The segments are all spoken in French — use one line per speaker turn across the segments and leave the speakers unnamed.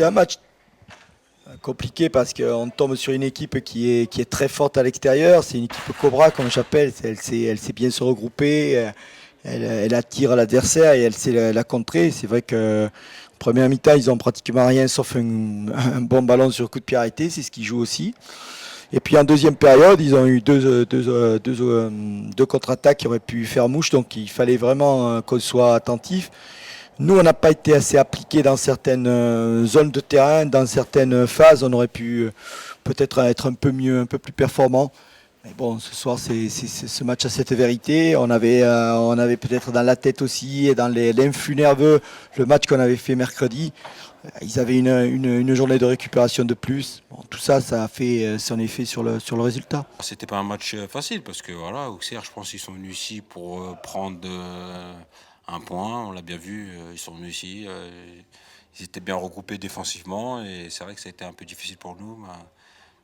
un match compliqué parce qu'on tombe sur une équipe qui est très forte à l'extérieur. C'est une équipe Cobra, comme j'appelle. Elle sait bien se regrouper. Elle attire l'adversaire et elle sait la contrer. C'est vrai que en première mi-temps, ils ont pratiquement rien sauf un bon ballon sur coup de pied arrêté. C'est ce qu'ils jouent aussi. Et puis en deuxième période, ils ont eu deux contre-attaques qui auraient pu faire mouche. Donc il fallait vraiment qu'on soit attentif. Nous, on n'a pas été assez appliqués dans certaines zones de terrain, dans certaines phases. On aurait pu peut-être être un peu mieux, un peu plus performant. Mais bon, ce soir, c'est ce match à cette vérité. On avait peut-être dans la tête aussi et dans l'influx nerveux le match qu'on avait fait mercredi. Ils avaient une journée de récupération de plus. Bon, tout ça, ça a fait son effet sur le résultat.
C'était pas un match facile parce que voilà, Auxerre, je pense qu'ils sont venus ici pour prendre un point. On l'a bien vu, ils sont venus ici. Ils étaient bien regroupés défensivement et c'est vrai que ça a été un peu difficile pour nous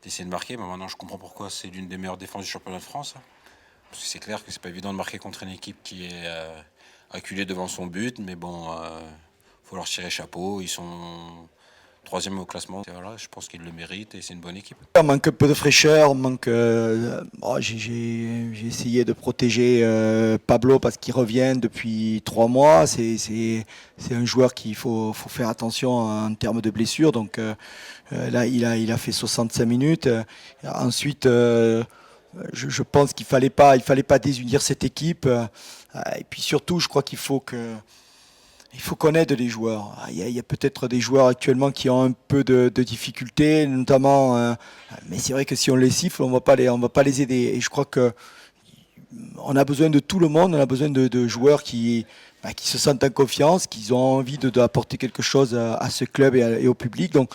d'essayer de marquer. Mais maintenant, je comprends pourquoi c'est l'une des meilleures défenses du championnat de France. Parce que c'est clair que c'est pas évident de marquer contre une équipe qui est acculée devant son but. Mais bon, faut leur tirer chapeau. Ils sont troisième au classement. Et voilà, je pense qu'ils le méritent et c'est une bonne équipe.
On manque un peu de fraîcheur, j'ai essayé de protéger Pablo parce qu'il revient depuis 3 mois. C'est un joueur qu'il faut faire attention en termes de blessures. Donc là, il a fait 65 minutes. Ensuite, je pense qu'il fallait pas désunir cette équipe. Et puis surtout, je crois il faut qu'on aide les joueurs. Il y a peut-être des joueurs actuellement qui ont un peu de difficultés, notamment. Mais c'est vrai que si on les siffle, on va pas les aider. Et je crois que on a besoin de tout le monde. On a besoin de joueurs qui se sentent en confiance, qui ont envie d'apporter quelque chose à ce club et au public. Donc,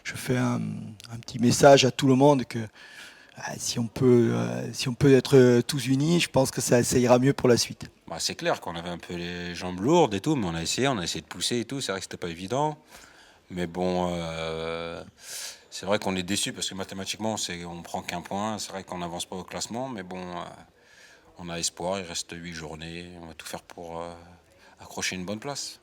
je fais un petit message à tout le monde que si on peut être tous unis, je pense que ça ira mieux pour la suite.
Bah, c'est clair qu'on avait un peu les jambes lourdes et tout, mais on a essayé de pousser et tout. C'est vrai que c'était pas évident. Mais bon, c'est vrai qu'on est déçu parce que mathématiquement, on prend qu'un point. C'est vrai qu'on n'avance pas au classement, mais bon, on a espoir. Il reste 8 journées. On va tout faire pour accrocher une bonne place.